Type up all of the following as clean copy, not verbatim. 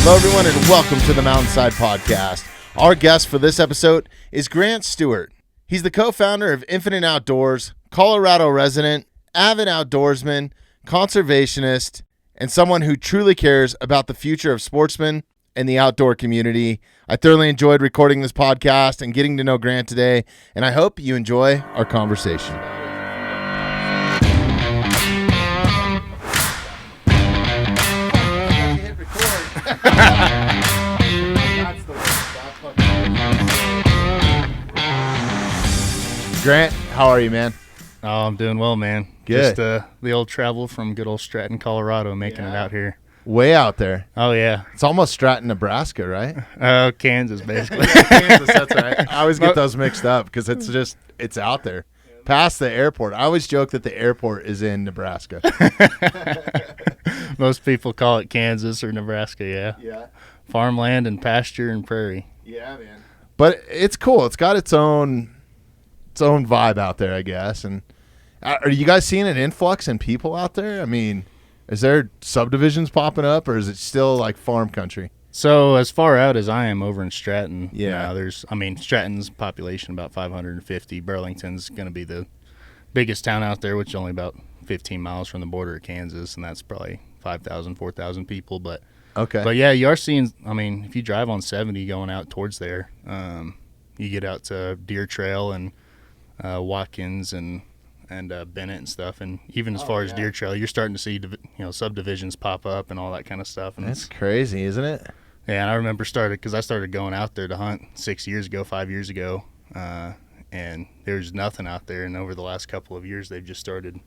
Hello, everyone, and welcome to the Mountainside Podcast. Our guest for this episode is Grant Stewart. He's the co-founder of Infinite Outdoors, Colorado resident, avid outdoorsman, conservationist, and someone who truly cares about the future of sportsmen and the outdoor community. I thoroughly enjoyed recording this podcast and getting to know Grant today, and I hope you enjoy our conversation. Grant, how are you, man? Oh, I'm doing well, man. Good. Just the old travel from good old Stratton, Colorado, making it out here. Way out there. Oh, yeah. It's almost Stratton, Nebraska, right? Kansas, basically. Kansas, that's right. I always get those mixed up because it's out there. Past the airport. I always joke that the airport is in Nebraska. Most people call it Kansas or Nebraska, yeah. Yeah. Farmland and pasture and prairie. Yeah, man. But it's cool. It's got its own vibe out there, I guess. And are you guys seeing an influx in people out there? I mean, is there subdivisions popping up, or is it still like farm country? So as far out as I am over in Stratton, yeah, Stratton's population about 550. Burlington's going to be the biggest town out there, which is only about 15 miles from the border of Kansas, and that's probably 5,000, 4,000 people. But yeah, you are seeing. I mean, if you drive on 70 going out towards there, you get out to Deer Trail and Watkins and Bennett and stuff, and even as far as Deer Trail, you're starting to see subdivisions pop up and all that kind of stuff. And that's crazy, isn't it? Yeah, and I remember I started going out there to hunt 5 years ago, and there's nothing out there. And over the last couple of years, they've just started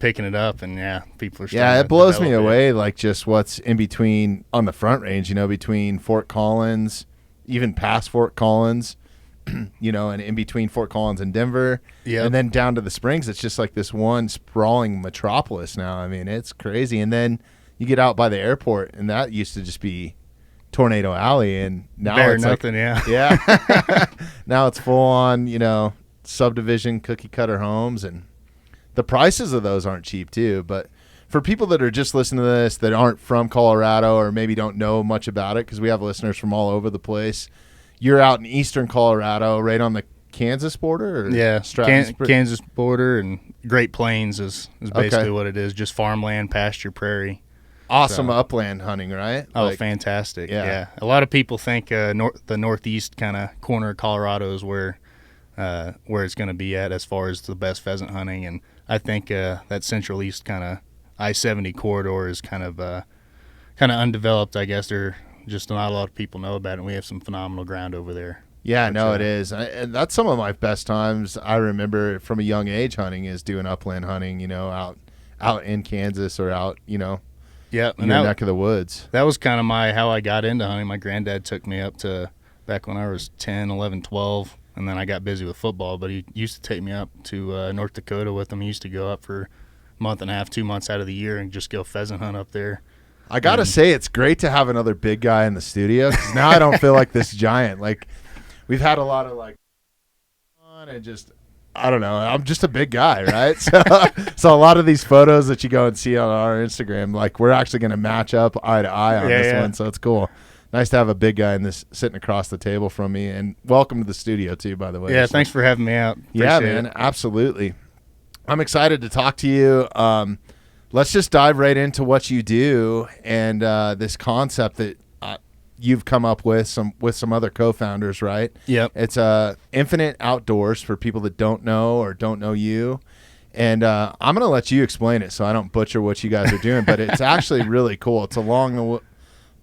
picking it up, and people are starting. Yeah, it blows me away, like just what's in between on the Front Range, between Fort Collins, even past Fort Collins, and in between Fort Collins and Denver, and then down to the Springs. It's just like this one sprawling metropolis now. I mean, it's crazy. And then you get out by the airport, and that used to just be Tornado Alley, and now it's nothing. Yeah. Now it's full on, subdivision, cookie cutter homes, and the prices of those aren't cheap too. But for people that are just listening to this that aren't from Colorado or maybe don't know much about it, because we have listeners from all over the place, you're out in eastern Colorado, right on the Kansas border? Or Kansas border, and Great Plains is basically what it is, just farmland, pasture, prairie. Awesome upland hunting, right? Oh, fantastic. Yeah. A lot of people think the northeast kind of corner of Colorado is where it's going to be at as far as the best pheasant hunting, and I think that central east kind of I-70 corridor is kind of undeveloped, I guess. There just not a lot of people know about it, and we have some phenomenal ground over there. Yeah, no, it is. And that's some of my best times I remember from a young age hunting is doing upland hunting, out in Kansas or out, in your neck of the woods. That was kind of how I got into hunting. My granddad took me up to back when I was 10, 11, 12, and then I got busy with football, but he used to take me up to North Dakota with him. He used to go up for a month and a half, 2 months out of the year and just go pheasant hunt up there. I got to say, it's great to have another big guy in the studio, because now I don't feel like this giant. Like, we've had a lot of, and just, I don't know, I'm just a big guy, right? So a lot of these photos that you go and see on our Instagram, we're actually going to match up eye to eye on this one, so it's cool. Nice to have a big guy in this sitting across the table from me, and welcome to the studio, too, by the way. Yeah, thanks for having me out. Yeah, man, absolutely. I'm excited to talk to you. Let's just dive right into what you do and this concept that you've come up with some other co-founders, right? Yep. It's Infinite Outdoors for people that don't know or don't know you. And I'm going to let you explain it so I don't butcher what you guys are doing, but it's actually really cool. It's along the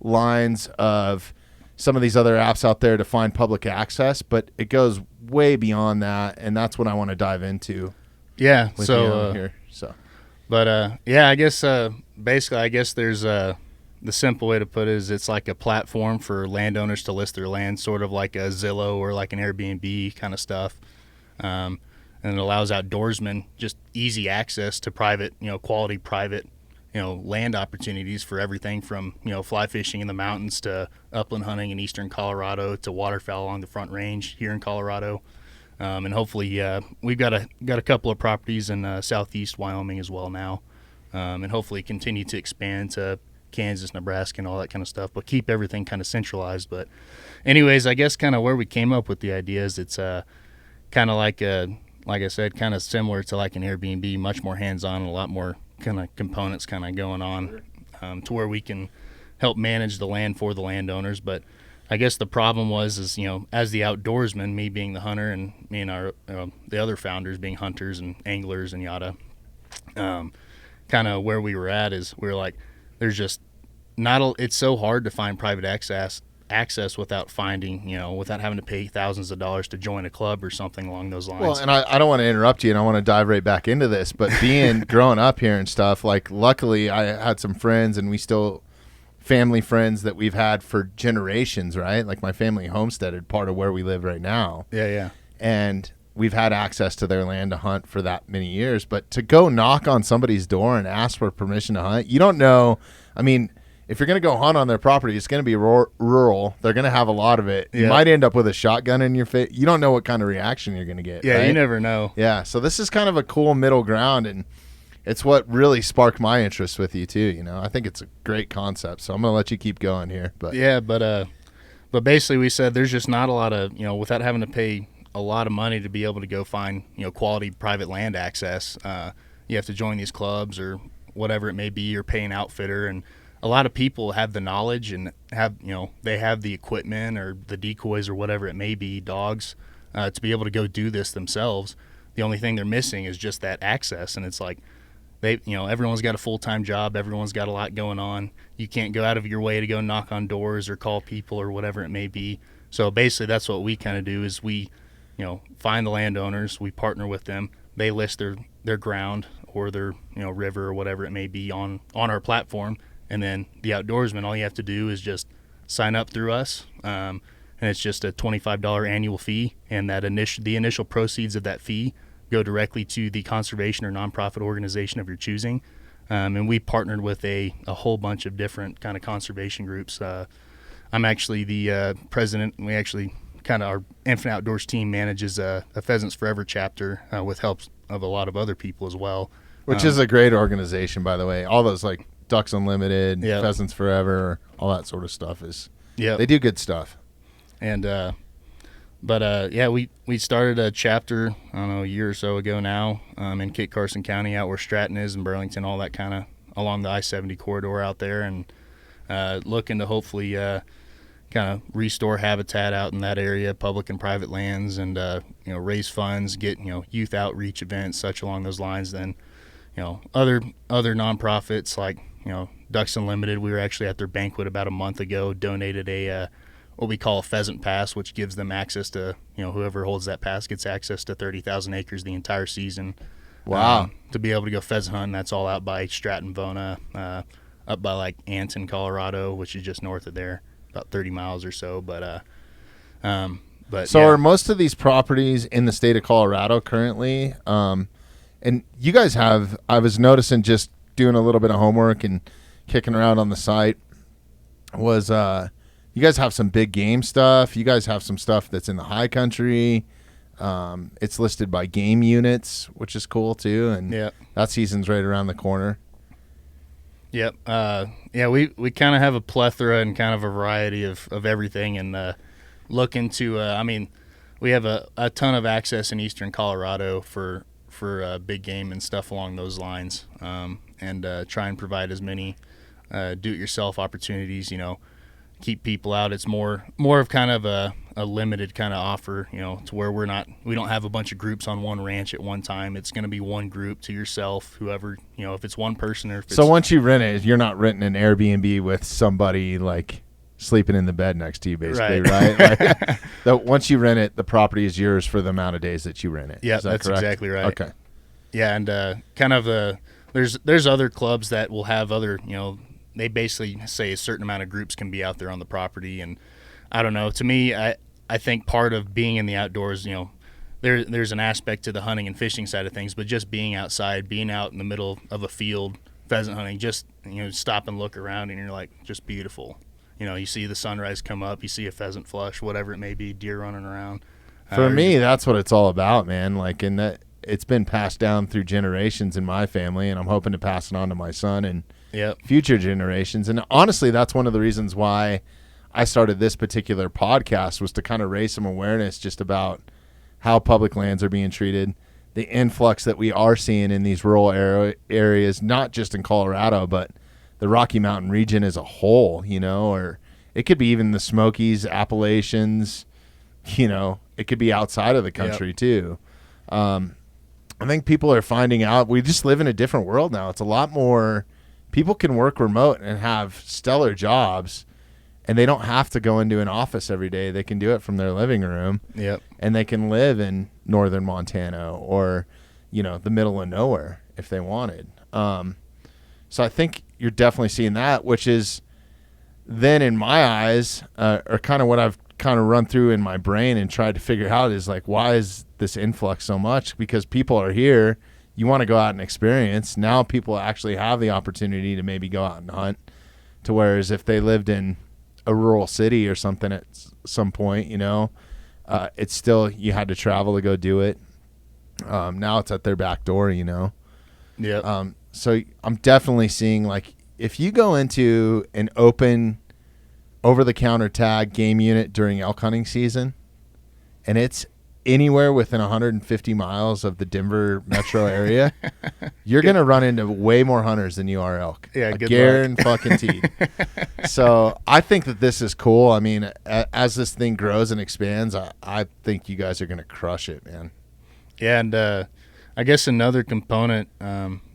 lines of some of these other apps out there to find public access, but it goes way beyond that, and that's what I want to dive into. Yeah. With you here. But I guess basically, there's the simple way to put it is it's like a platform for landowners to list their land, sort of like a Zillow or like an Airbnb kind of stuff. And it allows outdoorsmen just easy access to private, quality private, land opportunities for everything from, fly fishing in the mountains to upland hunting in eastern Colorado to waterfowl along the Front Range here in Colorado. And hopefully we've got a couple of properties in southeast Wyoming as well now, and hopefully continue to expand to Kansas, Nebraska, and all that kind of stuff, but keep everything kind of centralized. But anyways, I guess kind of where we came up with the idea is it's kind of like I said, kind of similar to like an Airbnb, much more hands-on, and a lot more kind of components kind of going on, to where we can help manage the land for the landowners. But I guess the problem was as the outdoorsman, me being the hunter and me and our the other founders being hunters and anglers and yada, kind of where we were at is we were like, there's just it's so hard to find private access without without having to pay thousands of dollars to join a club or something along those lines. Well, and I don't want to interrupt you, and I want to dive right back into this, but growing up here and stuff, like luckily I had some friends, and we still family friends that we've had for generations, right? Like my family homesteaded part of where we live right now. Yeah. And we've had access to their land to hunt for that many years. But to go knock on somebody's door and ask for permission to hunt, you don't know. I mean, if you're going to go hunt on their property, it's going to be rural. They're going to have a lot of it. You might end up with a shotgun in your face. You don't know what kind of reaction you're going to get. Yeah, right? You never know. Yeah, so this is kind of a cool middle ground, and it's what really sparked my interest with you too. I think it's a great concept. So I'm going to let you keep going here. But yeah, but basically we said there's just not a lot of without having to pay a lot of money to be able to go find quality private land access. You have to join these clubs or whatever it may be, or pay an outfitter. And a lot of people have the knowledge and they have the equipment or the decoys or whatever it may be, dogs, to be able to go do this themselves. The only thing they're missing is just that access. And it's like, everyone's got a full-time job. Everyone's got a lot going on. You can't go out of your way to go knock on doors or call people or whatever it may be. So basically that's what we kind of do is we, find the landowners, we partner with them. They list their ground or their, river or whatever it may be on our platform. And then the outdoorsman, all you have to do is just sign up through us. And it's just a $25 annual fee. And that the initial proceeds of that fee go directly to the conservation or nonprofit organization of your choosing. And we partnered with a whole bunch of different kind of conservation groups. I'm actually the president, and we actually our Infinite Outdoors team manages a Pheasants Forever chapter with help of a lot of other people as well. Which is a great organization, by the way. All those like Ducks Unlimited, Pheasants Forever, all that sort of stuff they do good stuff. And we started a chapter, I don't know, a year or so ago now, in Kit Carson County, out where Stratton is and Burlington, all that kind of along the I-70 corridor out there, and looking to hopefully kind of restore habitat out in that area, public and private lands, and raise funds, get youth outreach events, such along those lines. Then other nonprofits like Ducks Unlimited, we were actually at their banquet about a month ago, donated a what we call a pheasant pass, which gives them access to, whoever holds that pass gets access to 30,000 acres the entire season. Wow. To be able to go pheasant hunting. That's all out by Stratton, Vona, up by like Anson, Colorado, which is just north of there, about 30 miles or so. But are most of these properties in the state of Colorado currently? And you guys have, I was noticing just doing a little bit of homework and kicking around on the site, was you guys have some big game stuff. You guys have some stuff that's in the high country. It's listed by game units, which is cool too. And that season's right around the corner. Yep. We kind of have a plethora and kind of a variety of everything, and looking to, we have a ton of access in eastern Colorado for big game and stuff along those lines, and try and provide as many do-it-yourself opportunities, keep people out. It's more of kind of a limited kind of offer, to where we don't have a bunch of groups on one ranch at one time. It's going to be one group to yourself, whoever, if it's one person or if it's... So once you rent it, you're not renting an Airbnb with somebody like sleeping in the bed next to you, basically, right? Like, once you rent it, the property is yours for the amount of days that you rent it. Yeah, that's correct? Exactly right. Okay. Yeah, and kind of there's other clubs that will have other, they basically say a certain amount of groups can be out there on the property. And I don't know, to me, I think part of being in the outdoors, there's an aspect to the hunting and fishing side of things, but just being outside, being out in the middle of a field, pheasant hunting, just, stop and look around and you're like, just beautiful. You see the sunrise come up, you see a pheasant flush, whatever it may be, deer running around. For me, that's what it's all about, man. Like, and that it's been passed down through generations in my family, and I'm hoping to pass it on to my son and Yep. future generations. And honestly, that's one of the reasons why I started this particular podcast, was to kind of raise some awareness just about how public lands are being treated, the influx that we are seeing in these rural areas, not just in Colorado, but the Rocky Mountain region as a whole, or it could be even the Smokies, Appalachians, it could be outside of the country too. I think people are finding out we just live in a different world now. It's a lot more, people can work remote and have stellar jobs, and they don't have to go into an office every day. They can do it from their living room. Yep. And they can live in northern Montana or, the middle of nowhere if they wanted. So I think you're definitely seeing that, which is then in my eyes, or kind of what I've kind of run through in my brain and tried to figure out is like, why is this influx so much? Because people are here. You want to go out and experience. Now people actually have the opportunity to maybe go out and hunt, to whereas if they lived in a rural city or something at some point, it's still, you had to travel to go do it. Now it's at their back door, Yeah. So I'm definitely seeing, like, if you go into an open over-the-counter tag game unit during elk hunting season, and it's anywhere within 150 miles of the Denver metro area, you're going to run into way more hunters than you are elk. Yeah, good guaranteed. So I think that this is cool. I mean, as this thing grows and expands, I think you guys are going to crush it, man. Yeah, and I guess another component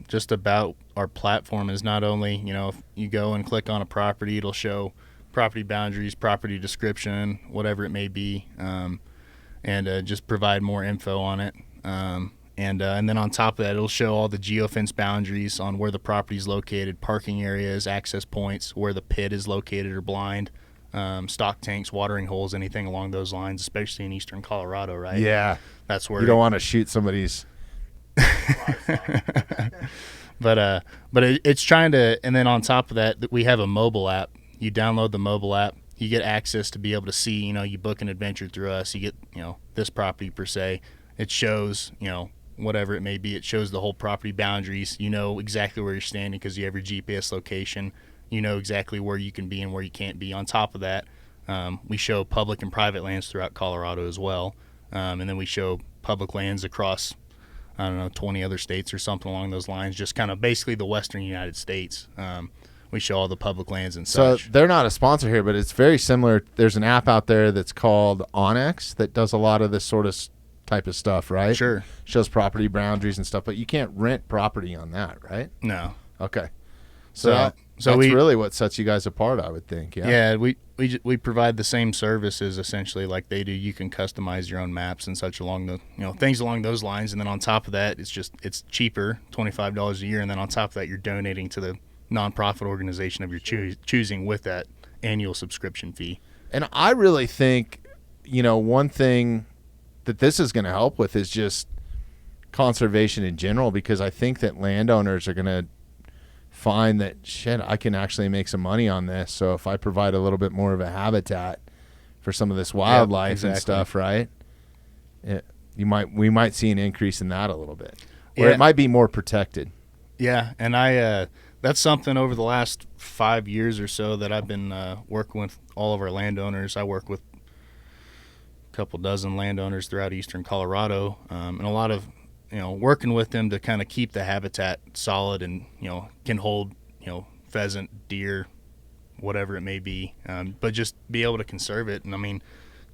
just about our platform is not only, if you go and click on a property, it'll show property boundaries, property description, whatever it may be, and just provide more info on it. And then on top of that, it'll show all the geofence boundaries on where the property is located, parking areas, access points, where the pit is located or blind, stock tanks, watering holes, anything along those lines, especially in eastern Colorado, right? Yeah. That's where you don't want to shoot somebody's. But it's trying to, and then on top of that, we have a mobile app. You download the mobile app, you get access to be able to see, you book an adventure through us, you get, this property per se. It shows, whatever it may be, it shows the whole property boundaries. You know exactly where you're standing because you have your GPS location. You know exactly where you can be and where you can't be. On top of that, we show public and private lands throughout Colorado as well. And then we show public lands across, 20 other states or something along those lines, just kind of basically the western United States. We show all the public lands and such. So they're not a sponsor here, but it's very similar. There's an app out there that's called Onyx that does a lot of this sort of type of stuff, right? Sure. Shows property boundaries and stuff, but you can't rent property on that, right? No. Okay. So that's really what sets you guys apart, I would think. Yeah, we provide the same services essentially like they do. You can customize your own maps and such along the things along those lines, and then on top of that, it's cheaper, $25 a year, and then on top of that, you're donating to the nonprofit organization of your choosing with that annual subscription fee. And I really think, one thing that this is going to help with is just conservation in general, because I think that landowners are going to find that, shit, I can actually make some money on this. So if I provide a little bit more of a habitat for some of this wildlife and stuff, right? We might see an increase in that a little bit, or it might be more protected. Yeah, and that's something over the last 5 years or so that I've been working with all of our landowners. I work with a couple dozen landowners throughout eastern Colorado, and a lot of working with them to kind of keep the habitat solid and can hold pheasant, deer, whatever it may be, but just be able to conserve it. And I mean,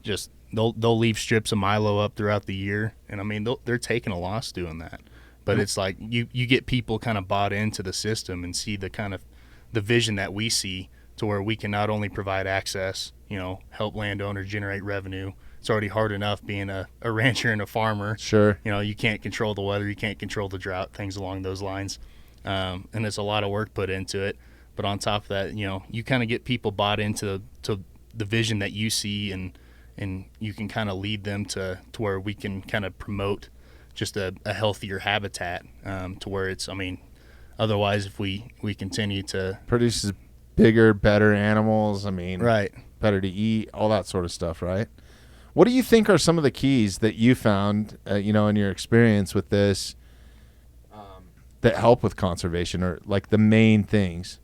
just they'll leave strips of milo up throughout the year, and I mean they're taking a loss doing that. But it's like you get people kind of bought into the system and see the kind of the vision that we see, to where we can not only provide access, help landowners generate revenue. It's already hard enough being a rancher and a farmer. Sure. You can't control the weather, you can't control the drought, things along those lines. And it's a lot of work put into it. But on top of that, you kind of get people bought into the vision that you see, and you can kind of lead them to where we can kind of promote just a healthier habitat, to where it's, otherwise if we continue to produces bigger, better animals, right, better to eat, all that sort of stuff, right? What do you think are some of the keys that you found, in your experience with this, that help with conservation, or like the main things?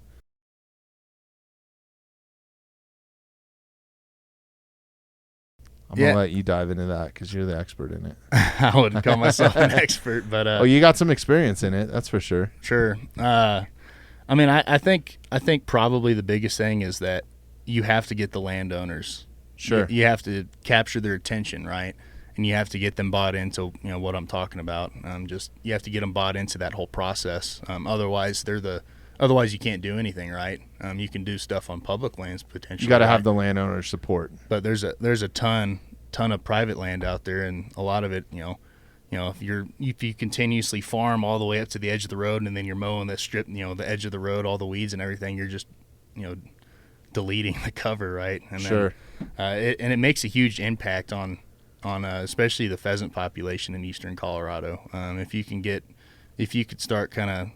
I'm going to let you dive into that because you're the expert in it. I wouldn't call myself an expert, but you got some experience in it, that's for sure. Sure. I think probably the biggest thing is that you have to get the landowners. Sure. You have to capture their attention, right? And you have to get them bought into what I'm talking about. You have to get them bought into that whole process. Otherwise you can't do anything, right? You can do stuff on public lands potentially. You got to have the landowner support. But there's a ton of private land out there, and a lot of it, if you continuously farm all the way up to the edge of the road, and then you're mowing the strip, the edge of the road, all the weeds and everything, you're just, deleting the cover, right? And sure. Then, it makes a huge impact on especially the pheasant population in eastern Colorado. If you could start kind of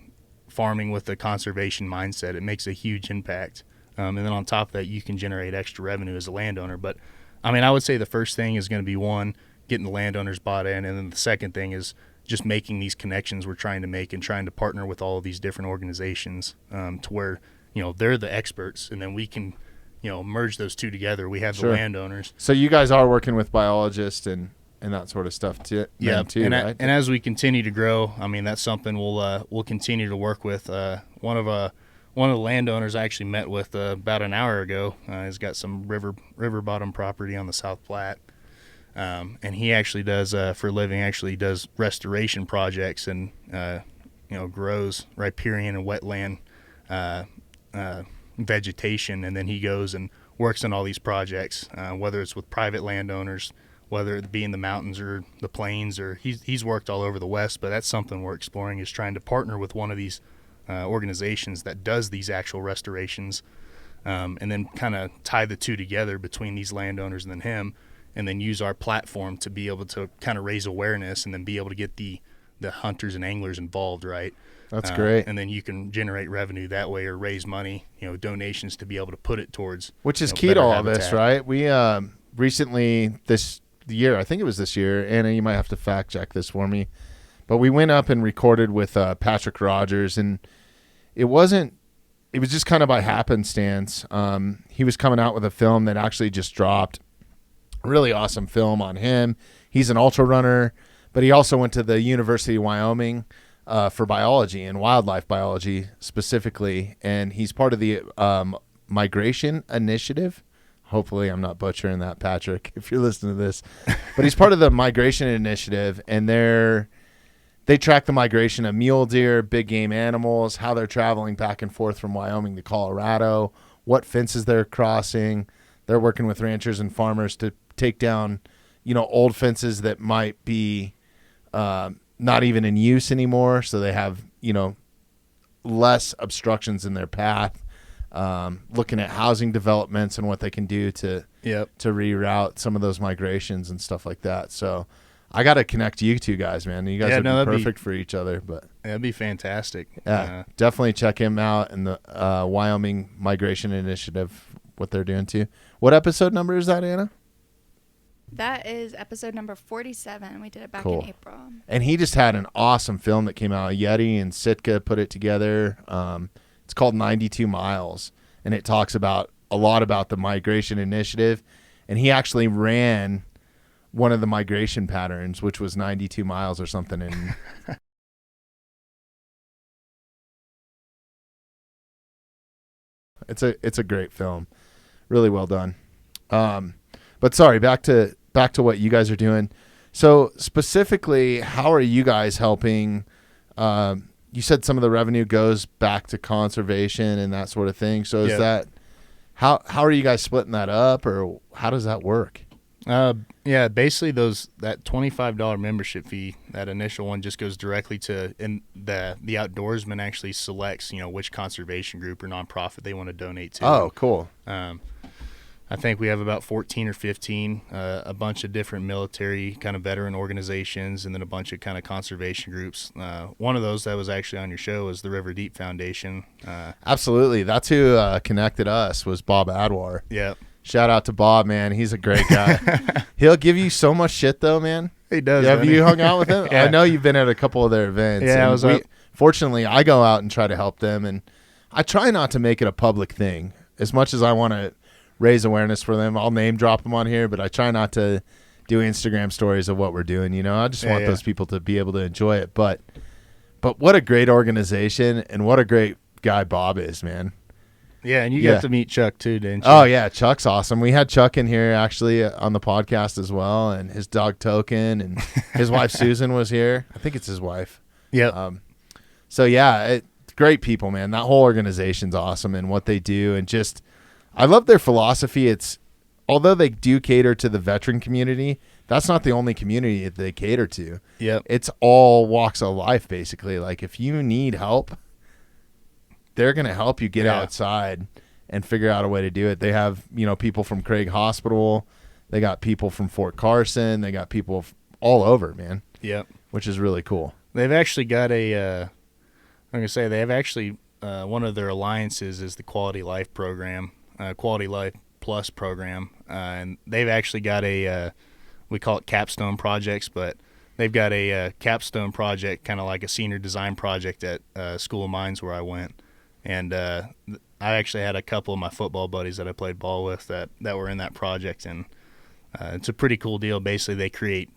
farming with a conservation mindset, it makes a huge impact. And then on top of that, you can generate extra revenue as a landowner. But I would say the first thing is going to be, one, getting the landowners bought in, and then the second thing is just making these connections we're trying to make and trying to partner with all of these different organizations to where they're the experts, and then we can merge those two together. We have the landowners. So you guys are working with biologists and that sort of stuff too. Yeah, too, right? And as we continue to grow, that's something we'll continue to work with. One of the landowners I actually met with about an hour ago. He's got some river bottom property on the South Platte, and he actually does for a living. Actually does restoration projects and grows riparian and wetland vegetation, and then he goes and works on all these projects, whether it's with private landowners, whether it be in the mountains or the plains, or he's worked all over the West. But that's something we're exploring, is trying to partner with one of these organizations that does these actual restorations, and then kind of tie the two together between these landowners and then him, and then use our platform to be able to kind of raise awareness and then be able to get the hunters and anglers involved, right? That's great. And then you can generate revenue that way, or raise money, donations to be able to put it towards. Which is key to all this, right? We recently this year, I think it was this year, Anna, you might have to fact check this for me, but we went up and recorded with Patrick Rogers, and it was just kind of by happenstance. He was coming out with a film that actually just dropped. Really awesome film on him. He's an ultra runner, but he also went to the University of Wyoming for biology and wildlife biology specifically, and he's part of the migration initiative. Hopefully I'm not butchering that, Patrick, if you're listening to this. But he's part of the migration initiative, and they track the migration of mule deer, big game animals, how they're traveling back and forth from Wyoming to Colorado, what fences they're crossing. They're working with ranchers and farmers to take down, old fences that might be not even in use anymore, so they have, less obstructions in their path. Looking at housing developments and what they can do to reroute some of those migrations and stuff like that. So I got to connect you two guys, man. You guys are perfect for each other. But that'd be fantastic. Yeah, definitely check him out and the Wyoming Migration Initiative, what they're doing too. What episode number is that, Anna? That is episode number 47. We did it back in April. And he just had an awesome film that came out. Yeti and Sitka put it together. It's called 92 Miles, and it talks a lot about the migration initiative. And he actually ran one of the migration patterns, which was 92 miles or something. And it's a great film, really well done. But sorry, back to what you guys are doing. So specifically, how are you guys helping? You said some of the revenue goes back to conservation and that sort of thing. So is that how are you guys splitting that up, or how does that work? Basically that $25 membership fee, that initial one, just goes directly to, and the outdoorsman actually selects, which conservation group or nonprofit they want to donate to. Oh, cool. I think we have about 14 or 15, a bunch of different military kind of veteran organizations, and then a bunch of kind of conservation groups. One of those that was actually on your show was the River Deep Foundation. Absolutely. That's who connected us, was Bob Adwar. Yeah. Shout out to Bob, man. He's a great guy. He'll give you so much shit, though, man. He does. Have you hung out with him? Yeah. I know you've been at a couple of their events. Yeah, fortunately, I go out and try to help them, and I try not to make it a public thing. As much as I want to raise awareness for them, I'll name drop them on here, but I try not to do Instagram stories of what we're doing. You know, I just want those people to be able to enjoy it. But what a great organization, and what a great guy Bob is, man. Yeah, and you got to meet Chuck too, didn't you? Oh, yeah, Chuck's awesome. We had Chuck in here actually on the podcast as well, and his dog Token, and his wife Susan was here. I think it's his wife. Yeah. So, yeah, great people, man. That whole organization's awesome, and what they do, and just I love their philosophy. It's although they do cater to the veteran community, that's not the only community that they cater to. Yep. It's all walks of life, basically. Like, if you need help, they're going to help you get outside and figure out a way to do it. They have, people from Craig Hospital. They got people from Fort Carson. They got people all over, man. Yep. Which is really cool. They've actually got one of their alliances is the Quality Life program, Quality Life Plus program. And they've actually got we call it capstone projects, but they've got a capstone project, kind of like a senior design project at School of Mines where I went. And I actually had a couple of my football buddies that I played ball with that were in that project, and it's a pretty cool deal. Basically, they create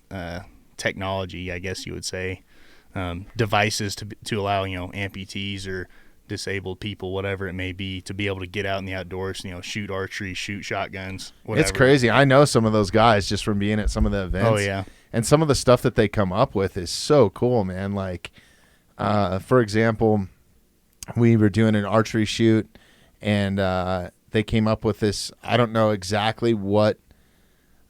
technology, I guess you would say, devices to allow amputees or disabled people, whatever it may be, to be able to get out in the outdoors, shoot archery, shoot shotguns, whatever. It's crazy. I know some of those guys just from being at some of the events. Oh yeah, and some of the stuff that they come up with is so cool, man. Like, for example, we were doing an archery shoot, and they came up with this. I don't know exactly what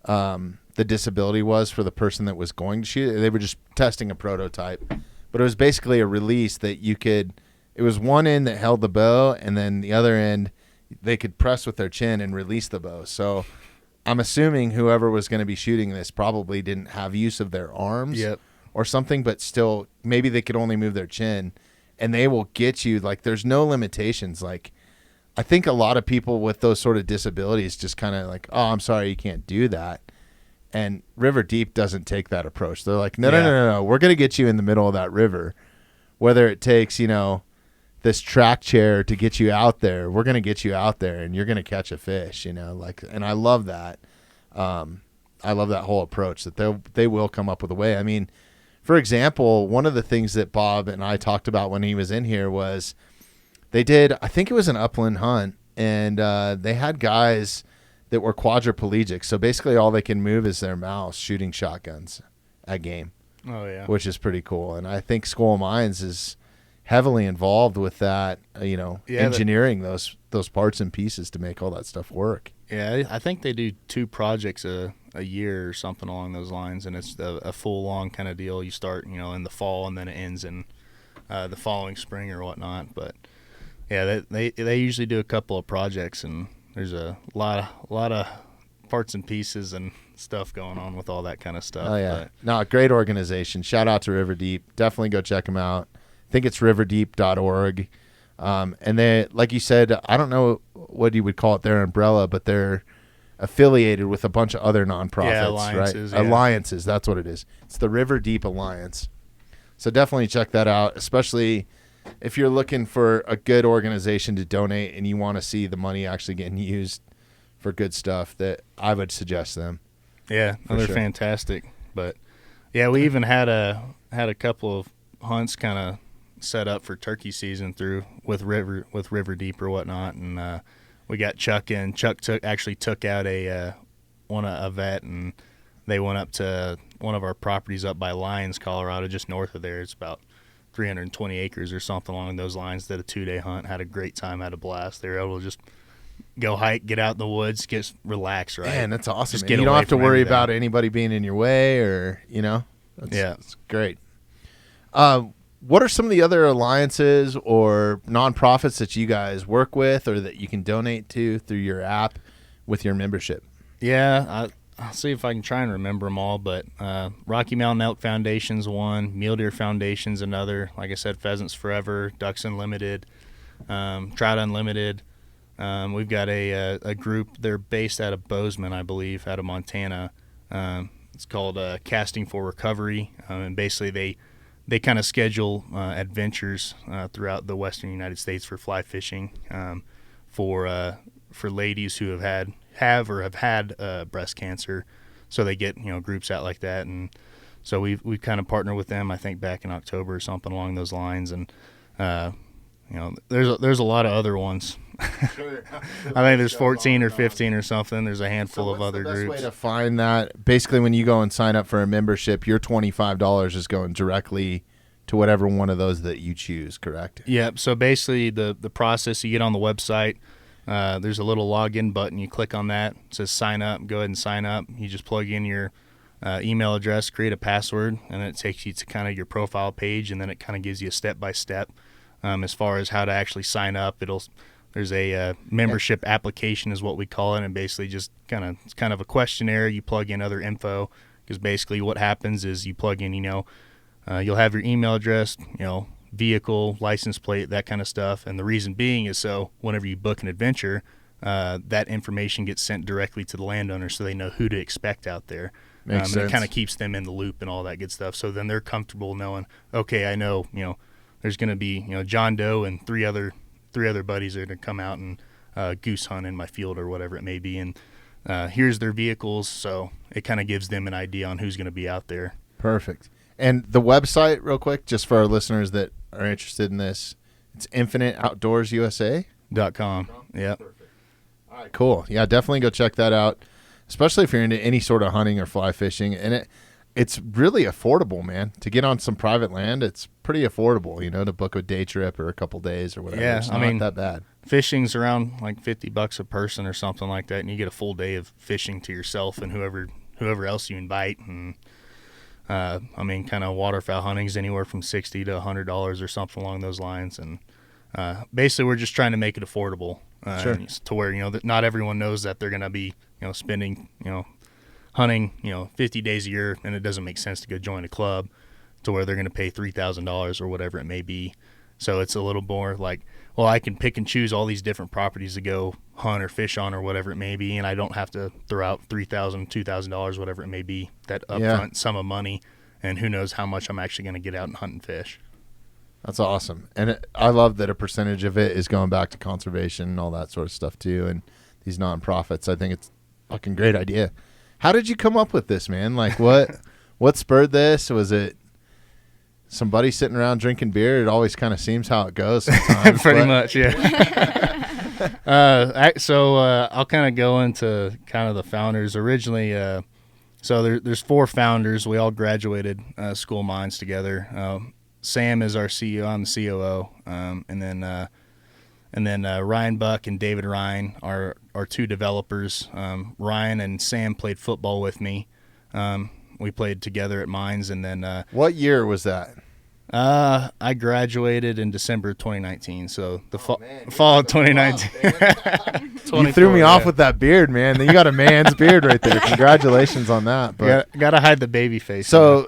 the disability was for the person that was going to shoot. They were just testing a prototype, but it was basically a release that you could. It was one end that held the bow, and then the other end they could press with their chin and release the bow. So I'm assuming whoever was going to be shooting this probably didn't have use of their arms or something, but still maybe they could only move their chin. And they will get you, like, there's no limitations. Like, I think a lot of people with those sort of disabilities just kind of like, oh, I'm sorry, you can't do that. And River Deep doesn't take that approach. They're like, no. We're going to get you in the middle of that river. Whether it takes, this track chair to get you out there, we're going to get you out there, and you're going to catch a fish, and I love that. I love that whole approach that they will come up with a way. I mean, for example, one of the things that Bob and I talked about when he was in here was they did, I think it was an upland hunt, and they had guys that were quadriplegic. So basically all they can move is their mouth shooting shotguns at game. Oh, yeah. Which is pretty cool. And I think School of Mines is heavily involved with that, engineering those parts and pieces to make all that stuff work. Yeah, I think they do 2 projects a year or something along those lines, and it's a full-on kind of deal. You start, in the fall, and then it ends in the following spring or whatnot. But yeah, they usually do a couple of projects, and there's a lot of parts and pieces and stuff going on with all that kind of stuff. Oh yeah, no, great organization. Shout out to River Deep. Definitely go check them out. I think it's riverdeep.org. And they, like you said, I don't know what you would call it, their umbrella, but they're affiliated with a bunch of other nonprofits, alliances, right? Alliances, that's what it is. It's the River Deep Alliance. So definitely check that out, especially if you're looking for a good organization to donate and you want to see the money actually getting used for good stuff, that I would suggest them. Yeah, they're fantastic. But yeah, we even had a couple of hunts kind of set up for turkey season with River Deep or whatnot, and we got Chuck in. Chuck took out a vet, and they went up to one of our properties up by Lyons, Colorado, just north of there. It's about 320 acres or something along those lines. Did a 2-day hunt, had a great time, had a blast. They were able to just go hike, get out in the woods, get relaxed, right? Man, that's awesome. Just you don't have to worry about anybody being in your way, or it's great. What are some of the other alliances or nonprofits that you guys work with or that you can donate to through your app with your membership? Yeah, I'll see if I can try and remember them all, but Rocky Mountain Elk Foundation's one, Mule Deer Foundation's another, like I said, Pheasants Forever, Ducks Unlimited, Trout Unlimited, We've got a group. They're based out of Bozeman, I believe, out of Montana. It's called Casting for Recovery, and basically they kind of schedule adventures throughout the western United States for fly fishing for ladies who have had breast cancer. So they get groups out like that, and so we've kind of partnered with them. I think back in October or something along those lines, and there's a lot of other ones. Sure. I think there's 14 or 15 or something. There's a handful of other groups. The best way to find that, basically, when you go and sign up for a membership, your $25 is going directly to whatever one of those that you choose, correct? Yep. So basically, the process, you get on the website. There's a little login button. You click on that. It says sign up. Go ahead and sign up. You just plug in your email address, create a password, and then it takes you to kind of your profile page, and then it kind of gives you a step-by-step as far as how to actually sign up. There's a membership application is what we call it, and basically just it's kind of a questionnaire. You plug in other info, because basically what happens is you plug in, you'll have your email address, vehicle, license plate, that kind of stuff. And the reason being is so whenever you book an adventure, that information gets sent directly to the landowner so they know who to expect out there. Makes sense. And it kind of keeps them in the loop and all that good stuff. So then they're comfortable knowing, okay, I know, there's going to be, John Doe and three other buddies are going to come out and goose hunt in my field or whatever it may be. And here's their vehicles. So it kind of gives them an idea on who's going to be out there. Perfect. And the website, real quick, just for our listeners that are interested in this, it's infiniteoutdoorsusa.com. Yep. Perfect. All right, cool. Yeah, definitely go check that out, especially if you're into any sort of hunting or fly fishing. And it's really affordable, man. To get on some private land, it's pretty affordable, to book a day trip or a couple days or whatever. Yeah, it's not that bad. Fishing's around like $50 a person or something like that, and you get a full day of fishing to yourself and whoever else you invite. And kind of waterfowl hunting's anywhere from $60 to $100 or something along those lines. And basically, we're just trying to make it affordable, sure. To where that not everyone knows that they're going to be spending hunting 50 days a year, and it doesn't make sense to go join a club to where they're going to pay $3,000 or whatever it may be. So it's a little more like, well, I can pick and choose all these different properties to go hunt or fish on or whatever it may be, and I don't have to throw out $3,000, $2,000, whatever it may be, that upfront sum of money, and who knows how much I'm actually going to get out and hunt and fish. That's awesome. And I love that a percentage of it is going back to conservation and all that sort of stuff too, and these nonprofits. I think it's a fucking great idea. How did you come up with this, man? Like, what spurred this? Was it somebody sitting around drinking beer? It always kind of seems how it goes sometimes. Pretty much, yeah. I'll kind of go into kind of the founders. Originally, so there's 4 founders. We all graduated school mines together. Sam is our CEO. I'm the COO. And then Ryan Buck and David Ryan are 2 developers. Ryan and Sam played football with me. We played together at Mines, and then what year was that? I graduated in December of 2019, so the fall of 2019. You threw me off with that beard, man. You got a man's beard right there. Congratulations on that. But gotta hide the baby face. So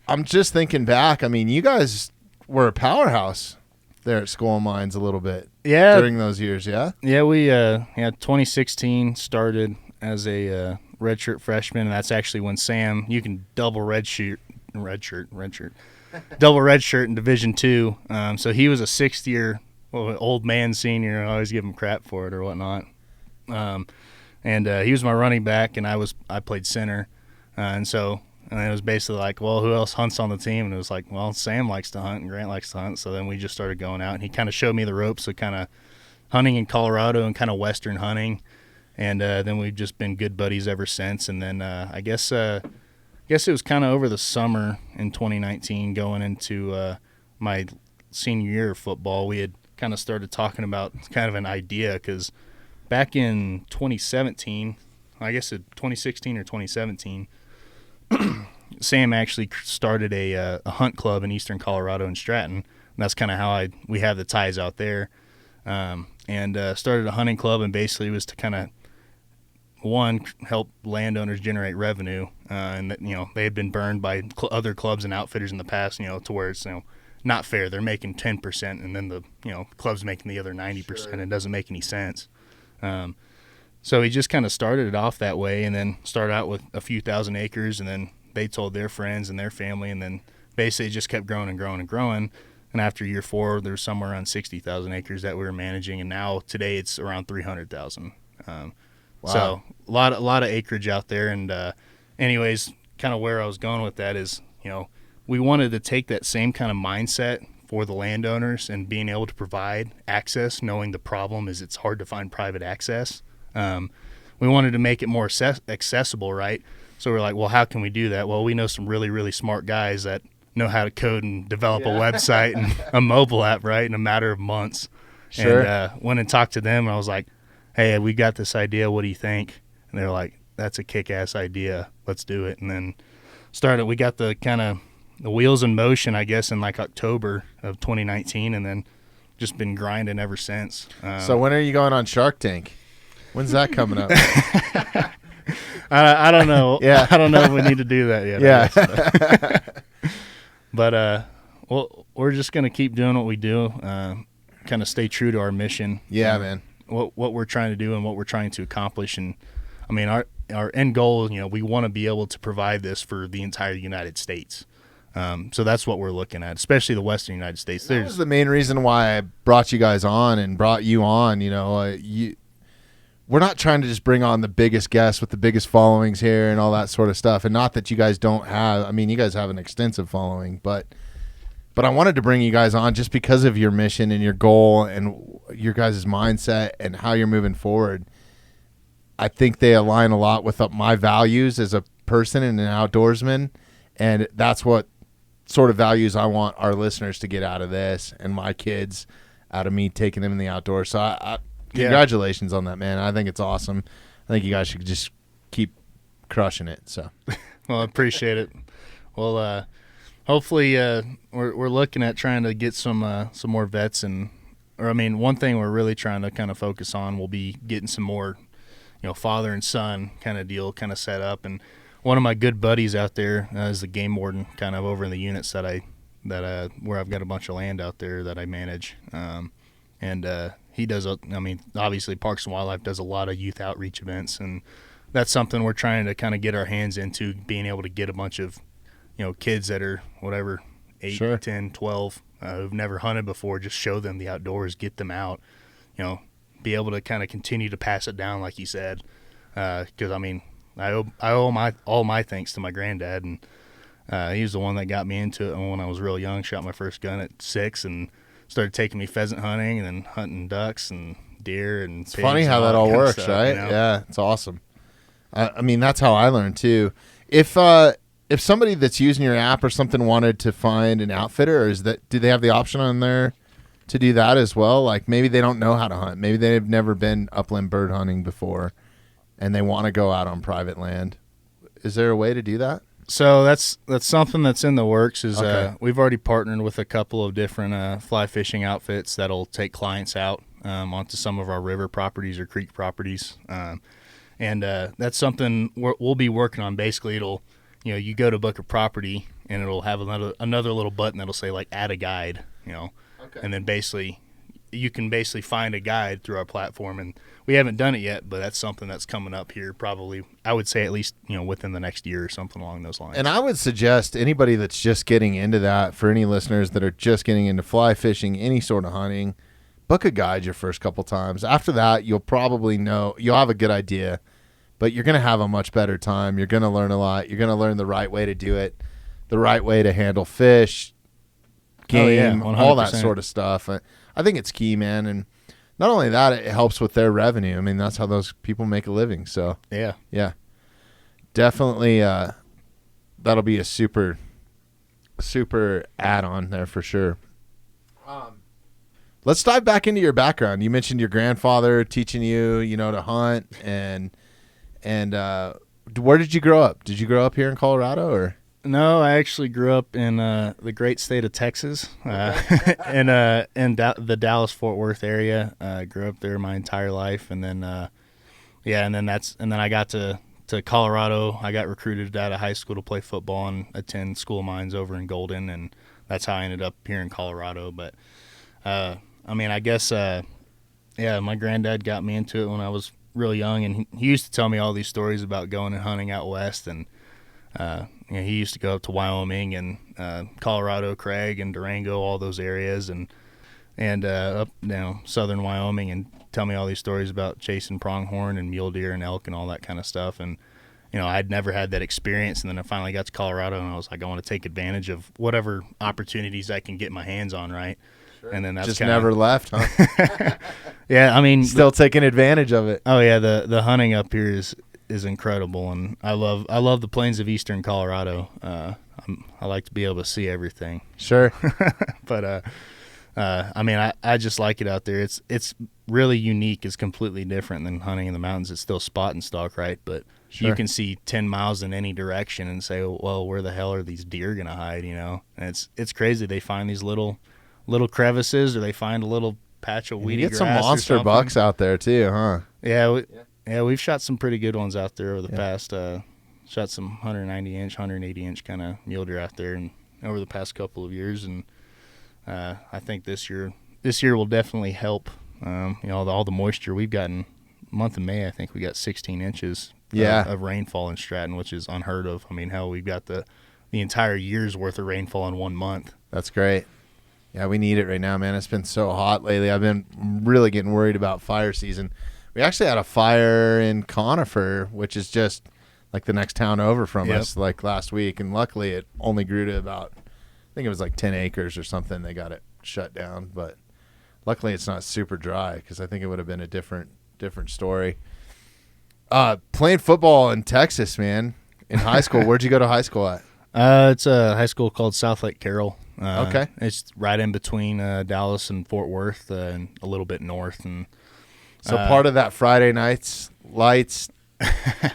I'm just thinking back. I mean, you guys were a powerhouse there at School of Mines a little bit. Yeah. During those years, yeah? Yeah, we 2016 started as a redshirt freshman, and that's actually when Sam, you can double redshirt in Division II. So he was a 6th-year old man senior. I always give him crap for it or whatnot. And he was my running back, and I played center. And it was basically like, well, who else hunts on the team? And it was like, well, Sam likes to hunt and Grant likes to hunt. So then we just started going out, and he kind of showed me the ropes of kind of hunting in Colorado and kind of Western hunting. And then we've just been good buddies ever since. And then I guess it was kind of over the summer in 2019 going into my senior year of football, we had kind of started talking about kind of an idea, because back in 2017, I guess it 2016 or 2017, Sam actually started a hunt club in eastern Colorado in Stratton. And that's kind of how we have the ties out there. And started a hunting club, and basically it was to kind of, one, help landowners generate revenue, and that they had been burned by other clubs and outfitters in the past, to where it's not fair. They're making 10%, and then the club's making the other 90%. Sure. It doesn't make any sense. So he just kind of started it off that way, and then started out with a few thousand acres, and then they told their friends and their family, and then basically it just kept growing and growing and growing. And after year 4, there was somewhere around 60,000 acres that we were managing, and now today it's around 300,000. Wow. So a lot of acreage out there. And anyways, kind of where I was going with that is, we wanted to take that same kind of mindset for the landowners and being able to provide access, knowing the problem is it's hard to find private access. We wanted to make it more accessible, right? So we're like, well, how can we do that? Well, we know some really, really smart guys that know how to code and develop a website and a mobile app, right, in a matter of months. Sure. And went and talked to them, and I was like, hey, we got this idea. What do you think? And they're like, that's a kick-ass idea. Let's do it. And then we got the kind of the wheels in motion, I guess, in like October of 2019, and then just been grinding ever since. So when are you going on Shark Tank? When's that coming up? I don't know. Yeah. I don't know if we need to do that yet. Yeah. But well, we're just going to keep doing what we do, kind of stay true to our mission. Yeah, man. What we're trying to do and what we're trying to accomplish. And, I mean, our end goal, we want to be able to provide this for the entire United States. So that's what we're looking at, especially the Western United States. That was the main reason why I brought you guys on and brought you on. We're not trying to just bring on the biggest guests with the biggest followings here and all that sort of stuff. And not that you guys don't have, I mean, you guys have an extensive following, but I wanted to bring you guys on just because of your mission and your goal and your guys' mindset and how you're moving forward. I think they align a lot with my values as a person and an outdoorsman. And that's what sort of values I want our listeners to get out of this and my kids out of me taking them in the outdoors. So congratulations on that, man. I think it's awesome. I think you guys should just keep crushing it. So, well, I appreciate it. Well, hopefully, we're looking at trying to get some more vets, one thing we're really trying to kind of focus on will be getting some more, father and son kind of deal kind of set up. And one of my good buddies out there is the game warden, kind of over in the units where I've got a bunch of land out there that I manage, and he does, obviously Parks and Wildlife does a lot of youth outreach events, and that's something we're trying to kind of get our hands into, being able to get a bunch of, kids that are whatever, 8, sure. 10, 12, who've never hunted before, just show them the outdoors, get them out, be able to kind of continue to pass it down, like you said, because, I owe all my thanks to my granddad, and he was the one that got me into it when I was real young, shot my first gun at 6, and started taking me pheasant hunting and then hunting ducks and deer and pigs. It's funny how that all works, right? Yeah, it's awesome. That's how I learned too. If somebody that's using your app or something wanted to find an outfitter, do they have the option on there to do that as well? Like maybe they don't know how to hunt. Maybe they've never been upland bird hunting before and they want to go out on private land. Is there a way to do that? So that's something that's in the works. We've already partnered with a couple of different fly fishing outfits that'll take clients out onto some of our river properties or creek properties, and that's something we'll be working on. Basically, it'll you go to book a property and it'll have another little button that'll say like add a guide, and then you can basically find a guide through our platform. And we haven't done it yet, but that's something that's coming up here probably, I would say at least, within the next year or something along those lines. And I would suggest anybody that's just getting into that, for any listeners that are just getting into fly fishing, any sort of hunting, book a guide your first couple times. After that, you'll probably you'll have a good idea, but you're going to have a much better time. You're going to learn a lot. You're going to learn the right way to do it, the right way to handle fish, game, all that sort of stuff. I think it's key, man. And not only that, it helps with their revenue. That's how those people make a living. So yeah, definitely. That'll be a super add-on there for sure. Let's dive back into your background. You mentioned your grandfather teaching you, to hunt, and where did you grow up? Did you grow up here in Colorado, or? No, I actually grew up in the great state of Texas, in the Dallas-Fort Worth area. Grew up there my entire life, and then then I got to Colorado. I got recruited out of high school to play football and attend school of mines over in Golden, and that's how I ended up here in Colorado. But I mean, I guess yeah, my granddad got me into it when I was real young, and he used to tell me all these stories about going and hunting out west. And he used to go up to Wyoming and Colorado, Craig and Durango, all those areas, and up southern Wyoming, and tell me all these stories about chasing pronghorn and mule deer and elk and all that kind of stuff. And I'd never had that experience, and then I finally got to Colorado, and I was like, I want to take advantage of whatever opportunities I can get my hands on, right? Sure. And then that's just never left, huh? Yeah, I mean, still taking advantage of it. Oh yeah, the hunting up here is incredible, and I love the plains of eastern Colorado. I like to be able to see everything. Sure. But I mean, I just like it out there. It's really unique. It's completely different than hunting in the mountains. It's still spot and stalk, right? But you can see 10 miles in any direction and say, well, where the hell are these deer going to hide, And it's crazy. They find these little crevices, or they find a little patch of weedy grass. You get some monster bucks out there too, huh? Yeah, we've shot some pretty good ones out there over the past. Shot some 190-inch, 180-inch kind of mule deer out there, and over the past couple of years, and I think this year will definitely help. All the moisture we've gotten. Month of May, I think we got 16 inches of rainfall in Stratton, which is unheard of. I mean, hell, we've got the entire year's worth of rainfall in 1 month. That's great. Yeah, we need it right now, man. It's been so hot lately. I've been really getting worried about fire season. We actually had a fire in Conifer, which is just like the next town over from us, like last week, and luckily it only grew to about, I think it was like 10 acres or something. They got it shut down, but luckily it's not super dry, because I think it would have been a different story. Playing football in Texas, man, in high school. Where'd you go to high school at? It's a high school called South Lake Carroll. Okay. It's right in between Dallas and Fort Worth, and a little bit north. And so part of that Friday nights lights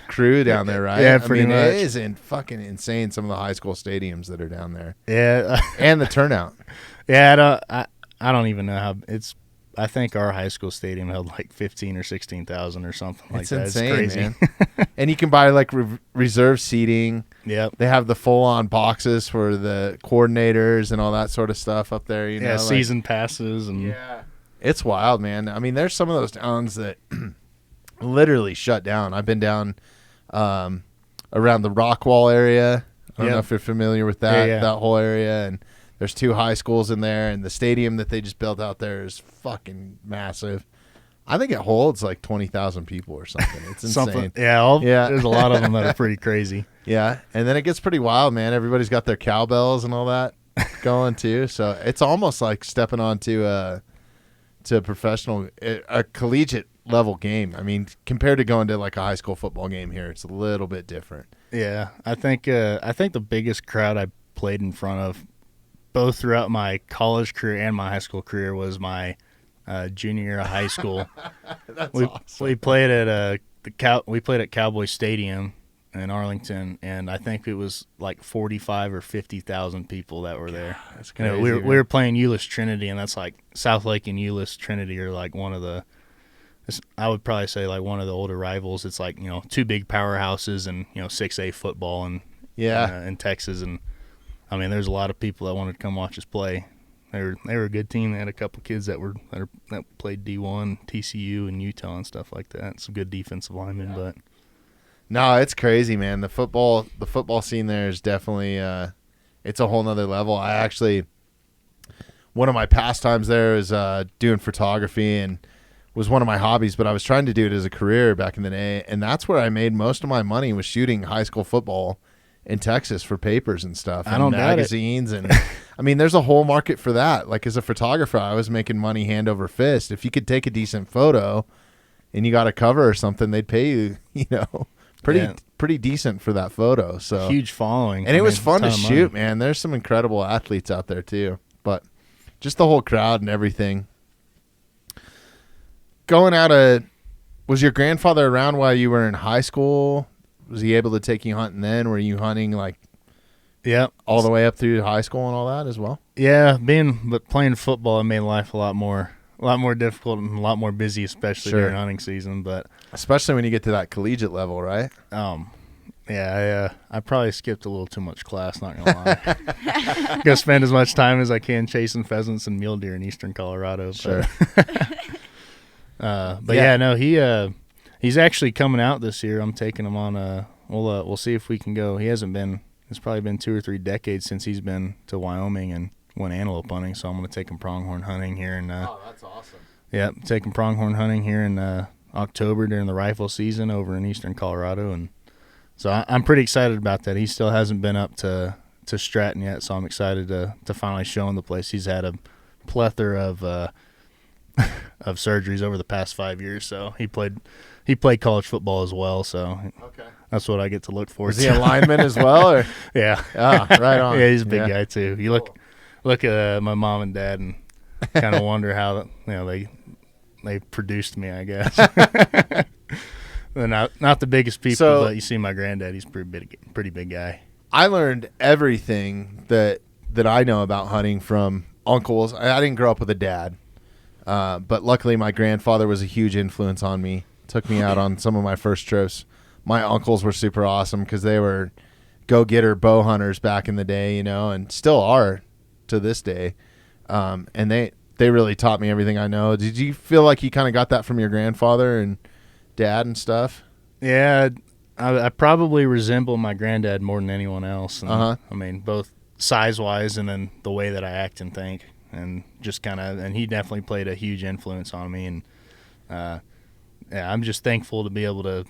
crew down there, right? Yeah, pretty much. It is fucking insane, some of the high school stadiums that are down there. Yeah. And the turnout. Yeah, I don't even know how it's. I think our high school stadium held like 15 or 16,000 or something like that. Insane, it's crazy, man. And you can buy like reserve seating. Yep. They have the full-on boxes for the coordinators and all that sort of stuff up there. Yeah, season passes and it's wild, man. I mean, there's some of those towns that literally shut down. I've been down around the Rockwall area. I don't know if you're familiar with that whole area, and there's 2 high schools in there, and the stadium that they just built out there is fucking massive. I think it holds like 20,000 people or something. It's insane. There's a lot of them that are pretty crazy. Yeah, and then it gets pretty wild, man. Everybody's got their cowbells and all that going too. So it's almost like stepping onto a professional, a collegiate level game. I mean, compared to going to like a high school football game here, it's a little bit different. Yeah, I think the biggest crowd I played in front of, both throughout my college career and my high school career, was my junior year of high school. That's awesome. We played at Cowboy Stadium in Arlington, and I think it was like 45 or 50,000 people that were there. That's crazy. We were playing Euless Trinity, and that's like South Lake and Euless Trinity are like one of the. I would probably say like one of the older rivals. It's like 2 big powerhouses, and 6A football, and in Texas, and I mean, there's a lot of people that wanted to come watch us play. They were a good team. They had a couple kids that played D1, TCU, and Utah and stuff like that. Some good defensive linemen, but no, it's crazy, man. The football scene there is definitely it's a whole nother level. I actually, one of my pastimes there is doing photography, and was one of my hobbies, but I was trying to do it as a career back in the day, and that's where I made most of my money, was shooting high school football in Texas for papers and stuff, and magazines, and I mean, there's a whole market for that. Like, as a photographer, I was making money hand over fist. If you could take a decent photo and you got a cover or something, they'd pay you, pretty decent for that photo. So huge following, and it was fun to shoot, man. There's some incredible athletes out there too, but just the whole crowd and everything. Was your grandfather around while you were in high school? Was he able to take you hunting then? Were you hunting like all the way up through high school and all that as well? Yeah, but playing football, it made life a lot more difficult and a lot more busy, especially during hunting season. But especially when you get to that collegiate level, right? Yeah, I probably skipped a little too much class, not gonna lie. Gonna spend as much time as I can chasing pheasants and mule deer in eastern Colorado. Sure. But yeah, no, he's actually coming out this year. I'm taking him on we'll see if we can go. He hasn't been. It's probably been 2 or 3 decades since he's been to Wyoming and went antelope hunting. So I'm gonna take him pronghorn hunting here. And oh, that's awesome. yeah, taking pronghorn hunting here in October during the rifle season over in eastern Colorado, and so I'm pretty excited about that. He still hasn't been up to Stratton yet, so I'm excited to finally show him the place. He's had a plethora of of surgeries over the past 5 years. So he played college football as well. So Okay. that's what I get to look forward Is to. he a lineman as well? Or? Yeah. Ah, right on. Yeah, he's a big Yeah. guy too. You look at my mom and dad and kind of wonder how they produced me, I guess. They're not the biggest people, So- but you see my granddad, he's a pretty big guy. I learned everything that I know about hunting from uncles. I didn't grow up with a dad, but luckily my grandfather was a huge influence on me. Took me out on some of my first trips. My uncles were super awesome because they were go-getter bow hunters back in the day, and still are to this day. And they really taught me everything I know. Did you feel like you kind of got that from your grandfather and dad and stuff? Yeah, I probably resemble my granddad more than anyone else. And, Uh-huh. I mean, both size-wise and then the way that I act and think. And just kind of, and he definitely played a huge influence on me. And yeah, I'm just thankful to be able to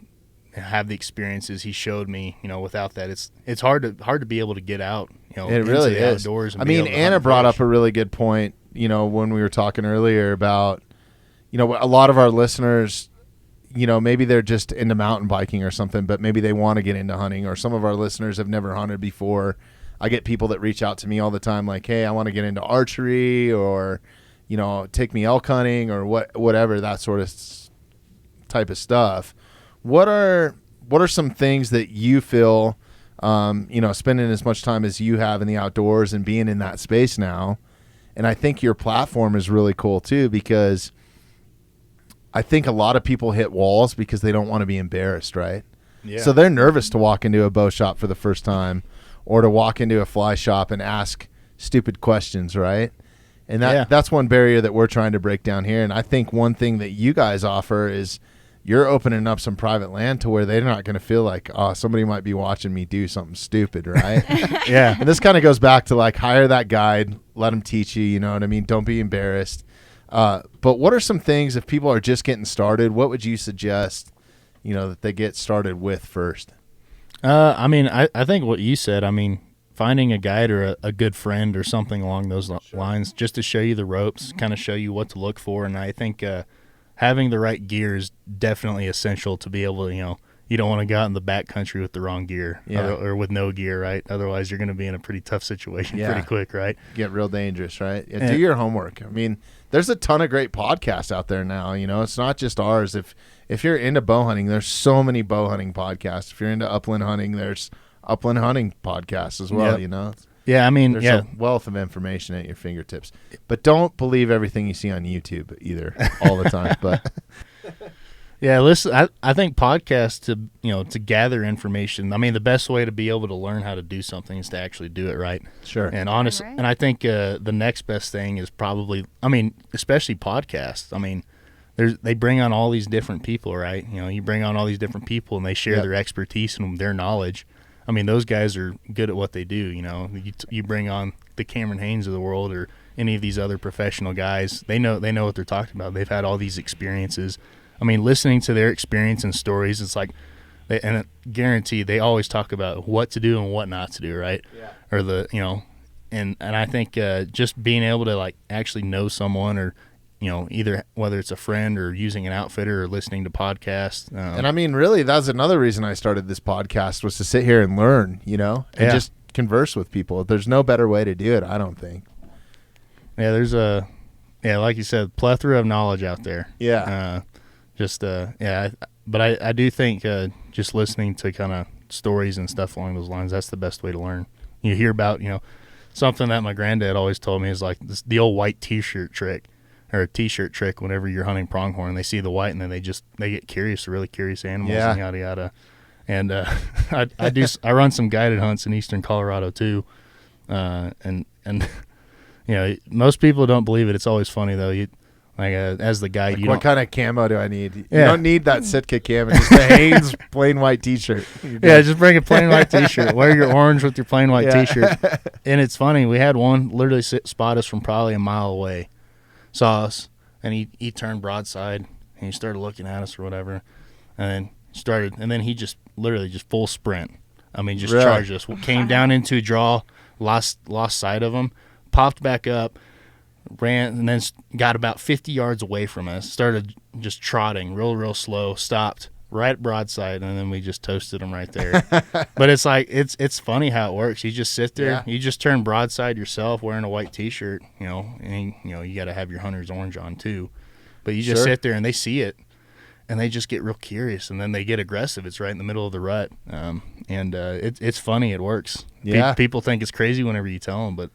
have the experiences he showed me. Without that, it's hard to be able to get out. It into really the is. outdoors. And I be mean, able to Anna hunt brought fish. up a really good point, when we were talking earlier about, a lot of our listeners, maybe they're just into mountain biking or something, but maybe they want to get into hunting, or some of our listeners have never hunted before. I get people that reach out to me all the time like, hey, I want to get into archery, or, take me elk hunting, or whatever, that sort of type of stuff. What are some things that you feel, spending as much time as you have in the outdoors and being in that space now? And I think your platform is really cool too, because I think a lot of people hit walls because they don't want to be embarrassed, right? Yeah. So they're nervous to walk into a bow shop for the first time, or to walk into a fly shop and ask stupid questions, right? And that's one barrier that we're trying to break down here. And I think one thing that you guys offer is you're opening up some private land to where they're not going to feel like, oh, somebody might be watching me do something stupid, right? Yeah. And this kind of goes back to like, hire that guide, let them teach you, you know what I mean? Don't be embarrassed. But what are some things, if people are just getting started, what would you suggest, that they get started with first? I mean, I think what you said, I mean, finding a guide or a good friend or something along those lines just to show you the ropes, kind of show you what to look for. And I think having the right gear is definitely essential to be able to, you don't want to go out in the backcountry with the wrong gear or with no gear, right? Otherwise, you're going to be in a pretty tough situation pretty quick, right? Get real dangerous, right? Yeah, do your homework. I mean, there's a ton of great podcasts out there now. It's not just ours. If you're into bow hunting, there's so many bow hunting podcasts. If you're into upland hunting, there's upland hunting podcasts as well. Yeah, I mean, there's a wealth of information at your fingertips. But don't believe everything you see on YouTube either all the time. But yeah, listen, I think podcasts to gather information. I mean, the best way to be able to learn how to do something is to actually do it right. Sure. And honestly, Right. and I think the next best thing is probably, I mean, especially podcasts. I mean, they bring on all these different people, right? You bring on all these different people, and they share their expertise and their knowledge. I mean, those guys are good at what they do. You bring on the Cameron Haynes of the world, or any of these other professional guys. They know what they're talking about. They've had all these experiences. I mean, listening to their experience and stories, it's like, and I guarantee they always talk about what to do and what not to do, right? Yeah. Or and I think just being able to like actually know someone, or either whether it's a friend or using an outfitter or listening to podcasts. And I mean, really, that's another reason I started this podcast, was to sit here and learn, and just converse with people. There's no better way to do it, I don't think. Yeah, there's like you said, plethora of knowledge out there. Yeah. But I do think just listening to kind of stories and stuff along those lines, that's the best way to learn. You hear about, something that my granddad always told me is like the old white T-shirt trick, or a T-shirt trick. Whenever you're hunting pronghorn, they see the white and then they get curious, really curious animals, and yada yada. And I run some guided hunts in eastern Colorado too, and most people don't believe it. It's always funny though. As the guide, what kind of camo do I need? You Yeah. don't need that Sitka camo, just the Hanes plain white T-shirt. Yeah, just bring a plain white T-shirt. Wear your orange with your plain white Yeah. T-shirt. And it's funny. We had one literally spot us from probably a mile away, saw us, and he turned broadside and he started looking at us or whatever, and then he just literally just full sprint. I mean, just Really? charged us. Came down into a draw, lost sight of him, popped back up, ran, and then got about 50 yards away from us, started just trotting real slow, stopped right broadside, and then we just toasted him right there. But it's like it's funny how it works. You just sit there, Yeah. you just turn broadside yourself wearing a white T-shirt, and you got to have your hunter's orange on too. But you just Sure. sit there and they see it, and they just get real curious, and then they get aggressive. It's right in the middle of the rut, and it's funny. It works. Yeah. People think it's crazy whenever you tell them, but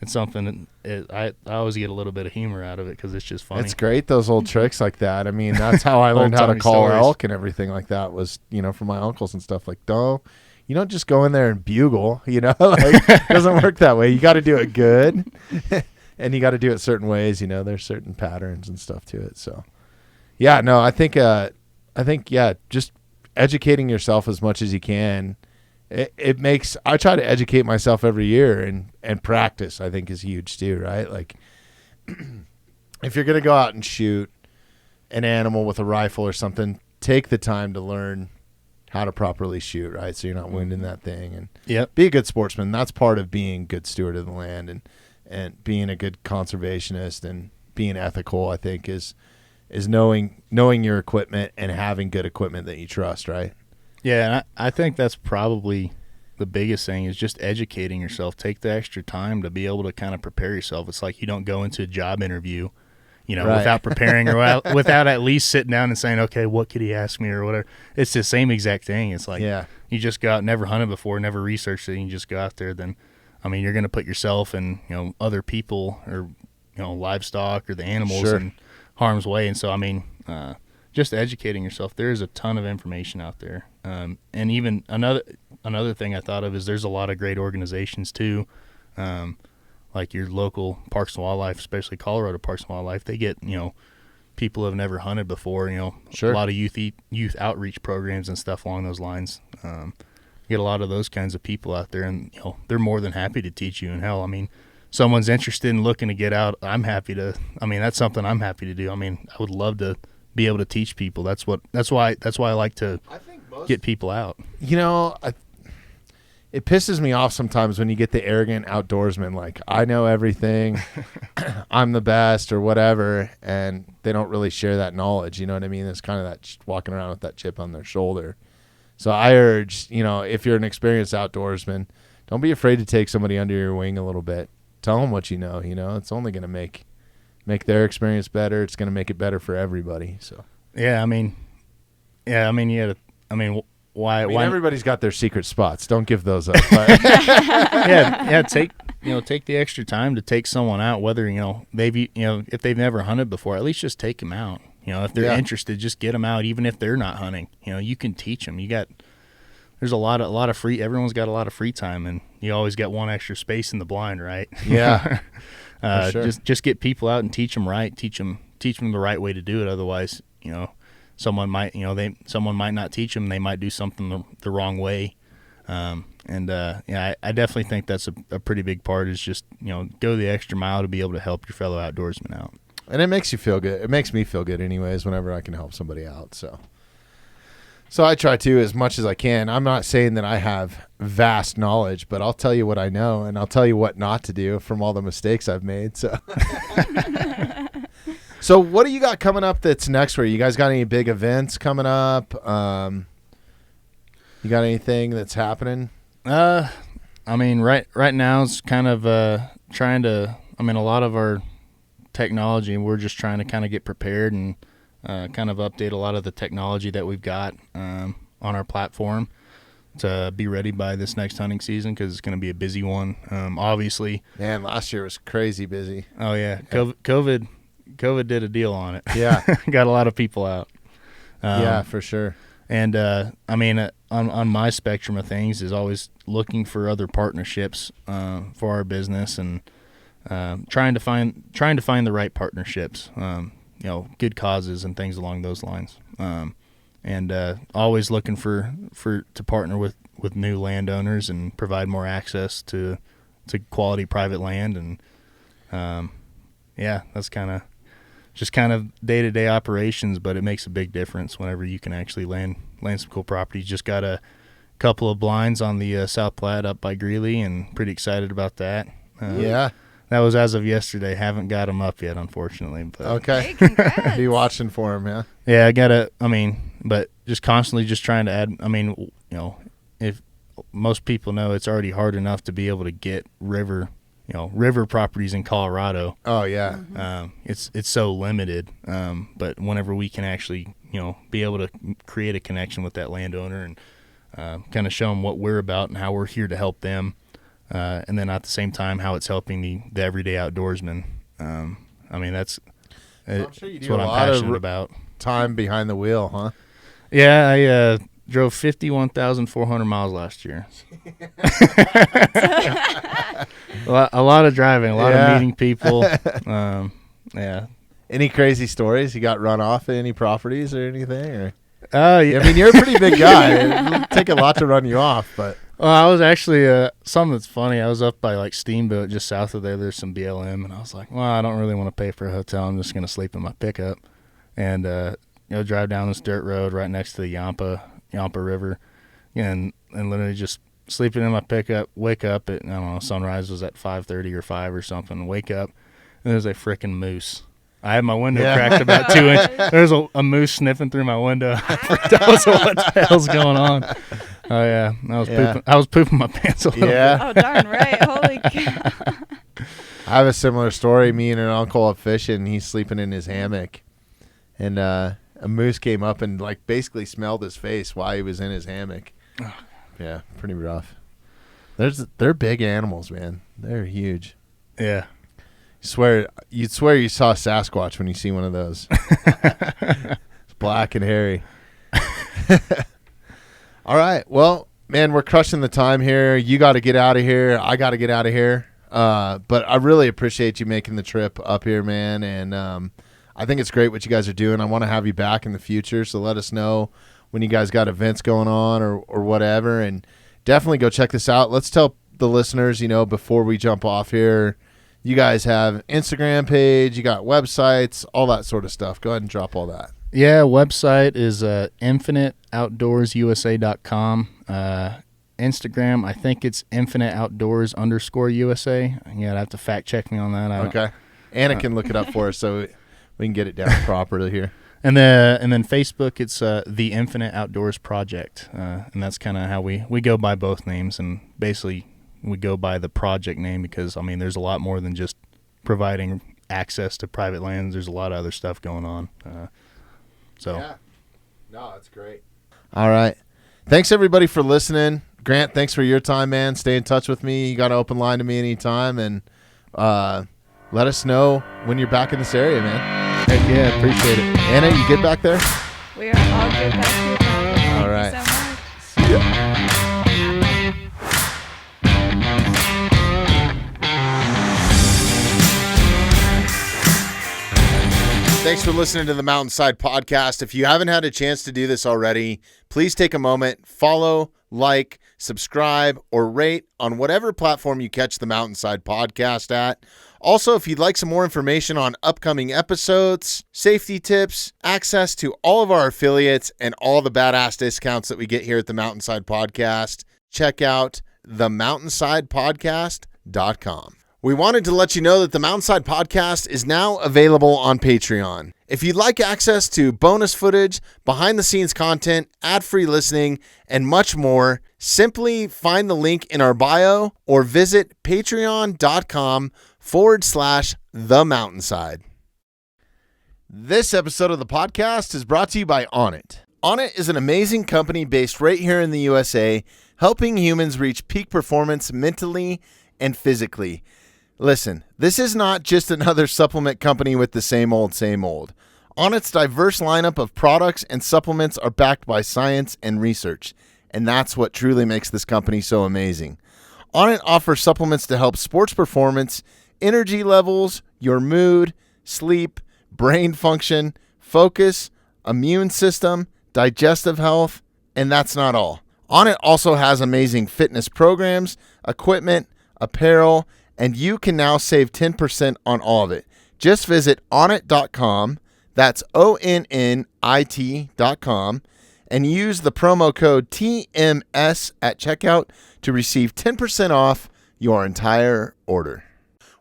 it's something that I always get a little bit of humor out of it because it's just funny. It's great, those old tricks like that. I mean, that's how I learned how to Old-timey call stories. elk and everything like that was, from my uncles and stuff. Like, you don't just go in there and bugle, like, it doesn't work that way. You got to do it good, and you got to do it certain ways. There's certain patterns and stuff to it. So, yeah, no, I think, just educating yourself as much as you can. It makes, I try to educate myself every year, and practice I think is huge too, right? Like if you're going to go out and shoot an animal with a rifle or something, take the time to learn how to properly shoot, right? So you're not wounding that thing, and Yep. be a good sportsman. That's part of being a good steward of the land, and being a good conservationist and being ethical, I think is knowing your equipment and having good equipment that you trust, right? Yeah, and I think that's probably the biggest thing is just educating yourself. Take the extra time to be able to kind of prepare yourself. It's like you don't go into a job interview, Right. without preparing or without at least sitting down and saying, okay, what could he ask me or whatever. It's the same exact thing. It's like you just go out, never hunted before, never researched it, and you just go out there. Then, I mean, you're going to put yourself and, other people or, livestock or the animals Sure. in harm's way. And so, I mean, just educating yourself. There is a ton of information out there. And even another thing I thought of is there's a lot of great organizations too, like your local Parks and Wildlife, especially Colorado Parks and Wildlife. They get people who have never hunted before. Sure. A lot of youth outreach programs and stuff along those lines. You get a lot of those kinds of people out there, and they're more than happy to teach you. And hell, I mean, someone's interested in looking to get out. That's something I'm happy to do. I mean, I would love to be able to teach people. That's why I like to get people out. It pisses me off sometimes when you get the arrogant outdoorsman, like, I know everything, I'm the best or whatever, and they don't really share that knowledge. You know what I mean? It's kind of that walking around with that chip on their shoulder. So I urge, if you're an experienced outdoorsman, don't be afraid to take somebody under your wing a little bit. Tell them what you know. It's only going to make their experience better. It's going to make it better for everybody. So why everybody's got their secret spots. Don't give those up. But take the extra time to take someone out, whether if they've never hunted before, at least just take them out. If they're interested, just get them out, even if they're not hunting. You can teach them. There's a lot of free. Everyone's got a lot of free time, and you always got one extra space in the blind, right? Yeah. For sure. Just get people out and teach them right. Teach them the right way to do it. Otherwise, someone might not teach them. They might do something the wrong way. I definitely think that's a pretty big part. Is just go the extra mile to be able to help your fellow outdoorsmen out. And it makes you feel good. It makes me feel good anyways whenever I can help somebody out. So I try to as much as I can. I'm not saying that I have vast knowledge, but I'll tell you what I know, and I'll tell you what not to do from all the mistakes I've made. So So what do you got coming up that's next for you? You guys got any big events coming up? You got anything that's happening? Right now it's kind of trying to, a lot of our technology, we're just trying to kind of get prepared and kind of update a lot of the technology that we've got on our platform to be ready by this next hunting season, because it's going to be a busy one. Obviously. Man, last year was crazy busy. Oh, yeah. COVID did a deal on it. Yeah. Got a lot of people out. Yeah, for sure. And I mean, on my spectrum of things is always looking for other partnerships for our business, and trying to find the right partnerships. Good causes and things along those lines. And always looking to partner with new landowners and provide more access to quality private land. And that's kind of day-to-day operations, but it makes a big difference whenever you can actually land some cool property. Just got a couple of blinds on the South Platte up by Greeley, and pretty excited about that. That was as of yesterday. Haven't got them up yet, unfortunately. But. Okay. Hey, congrats. Be watching for him, yeah? Yeah, but just constantly just trying to add. I mean, if most people know, it's already hard enough to be able to get river properties in Colorado. Oh, yeah. It's so limited. But whenever we can actually, be able to create a connection with that landowner and kind of show them what we're about and how we're here to help them, and then at the same time how it's helping the everyday outdoorsman. That's what I'm passionate about. Time behind the wheel, huh? Yeah, I drove 51,400 miles last year. a lot of driving, a lot of meeting people. Yeah. Any crazy stories? You got run off at any properties or anything? Or? Yeah. I mean, you're a pretty big guy. It'd take a lot to run you off, but. Well, I was actually something that's funny. I was up by like Steamboat, just south of there. There's some BLM, and I was like, well, I don't really want to pay for a hotel. I'm just gonna sleep in my pickup, and drive down this dirt road right next to the Yampa River, and literally just sleeping in my pickup. Wake up at, I don't know, sunrise was at 5:30 or 5 or something. Wake up, and there's a freaking moose. I had my window cracked about 2 inches. There's a moose sniffing through my window. I was like, what the hell's going on? Oh yeah, I was pooping my pants a little bit. Oh darn right! Holy cow! I have a similar story. Me and an uncle up fishing. He's sleeping in his hammock, and a moose came up and like basically smelled his face while he was in his hammock. Yeah, pretty rough. They're big animals, man. They're huge. Yeah. You'd swear you saw Sasquatch when you see one of those. It's black and hairy. All right. Well, man, we're crushing the time here. You got to get out of here. I got to get out of here. But I really appreciate you making the trip up here, man. And I think it's great what you guys are doing. I want to have you back in the future. So let us know when you guys got events going on or whatever. And definitely go check this out. Let's tell the listeners, before we jump off here, you guys have Instagram page, you got websites, all that sort of stuff. Go ahead and drop all that. Yeah, website is infiniteoutdoorsusa.com. Instagram, I think it's infiniteoutdoors_USA. Yeah, I'd have to fact check me on that. Okay. Anna can look it up for us so we can get it down properly here. And then Facebook, it's the Infinite Outdoors Project, and that's kind of how we go by both names, and basically we go by the project name because, there's a lot more than just providing access to private lands. There's a lot of other stuff going on. Yeah. No, that's great. All right. Thanks, everybody, for listening. Grant, thanks for your time, man. Stay in touch with me. You got an open line to me anytime, and let us know when you're back in this area, man. Heck yeah, appreciate it. Anna, you get back there? We are all good back here. All right. Thank you so much. See ya. Thanks for listening to the Mountainside Podcast. If you haven't had a chance to do this already, please take a moment, follow, like, subscribe, or rate on whatever platform you catch the Mountainside Podcast at. Also, if you'd like some more information on upcoming episodes, safety tips, access to all of our affiliates, and all the badass discounts that we get here at the Mountainside Podcast, check out themountainsidepodcast.com. We wanted to let you know that the Mountainside Podcast is now available on Patreon. If you'd like access to bonus footage, behind-the-scenes content, ad-free listening, and much more, simply find the link in our bio or visit patreon.com/themountainside. This episode of the podcast is brought to you by Onnit. Onnit is an amazing company based right here in the USA, helping humans reach peak performance mentally and physically. Listen, this is not just another supplement company with the same old, same old. Onnit's diverse lineup of products and supplements are backed by science and research, and that's what truly makes this company so amazing. Onnit offers supplements to help sports performance, energy levels, your mood, sleep, brain function, focus, immune system, digestive health, and that's not all. Onnit also has amazing fitness programs, equipment, apparel, and you can now save 10% on all of it. Just visit onnit.com, that's ONNIT.com, and use the promo code TMS at checkout to receive 10% off your entire order.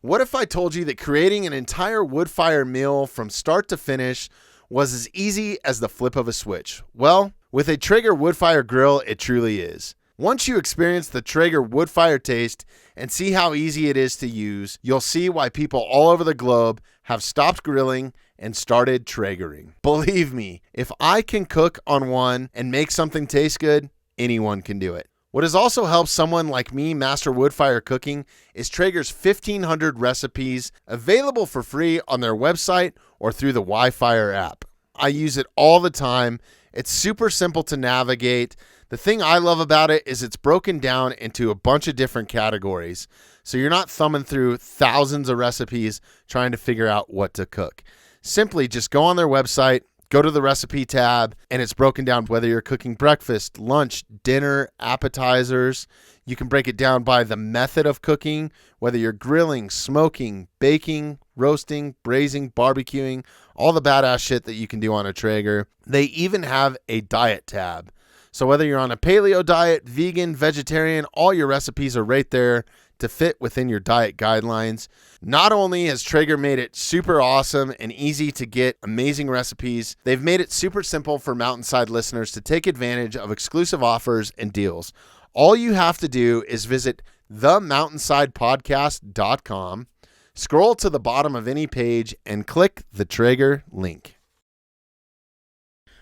What if I told you that creating an entire wood fire meal from start to finish was as easy as the flip of a switch? Well, with a Traeger wood fire grill, it truly is. Once you experience the Traeger wood fire taste and see how easy it is to use, you'll see why people all over the globe have stopped grilling and started Traegering. Believe me, if I can cook on one and make something taste good, anyone can do it. What has also helped someone like me master wood fire cooking is Traeger's 1,500 recipes available for free on their website or through the Wi-Fire app. I use it all the time. It's super simple to navigate. The thing I love about it is it's broken down into a bunch of different categories. So you're not thumbing through thousands of recipes trying to figure out what to cook. Simply just go on their website, go to the recipe tab, and it's broken down whether you're cooking breakfast, lunch, dinner, appetizers. You can break it down by the method of cooking, whether you're grilling, smoking, baking, roasting, braising, barbecuing, all the badass shit that you can do on a Traeger. They even have a diet tab. So whether you're on a paleo diet, vegan, vegetarian, all your recipes are right there to fit within your diet guidelines. Not only has Traeger made it super awesome and easy to get amazing recipes, they've made it super simple for Mountainside listeners to take advantage of exclusive offers and deals. All you have to do is visit themountainsidepodcast.com, scroll to the bottom of any page, and click the Traeger link.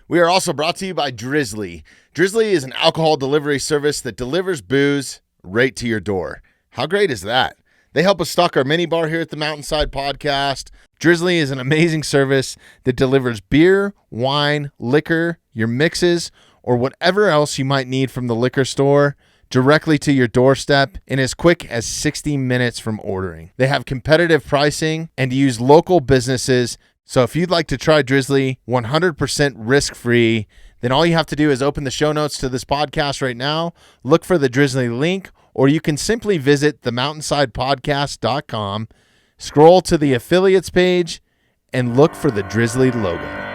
We are also brought to you by Drizzly. Drizzly is an alcohol delivery service that delivers booze right to your door. How great is that? They help us stock our mini bar here at the Mountainside Podcast. Drizzly is an amazing service that delivers beer, wine, liquor, your mixes, or whatever else you might need from the liquor store directly to your doorstep in as quick as 60 minutes from ordering. They have competitive pricing and use local businesses. So if you'd like to try Drizzly 100% risk-free, then all you have to do is open the show notes to this podcast right now, look for the Drizzly link, or you can simply visit themountainsidepodcast.com, scroll to the affiliates page, and look for the Drizzly logo.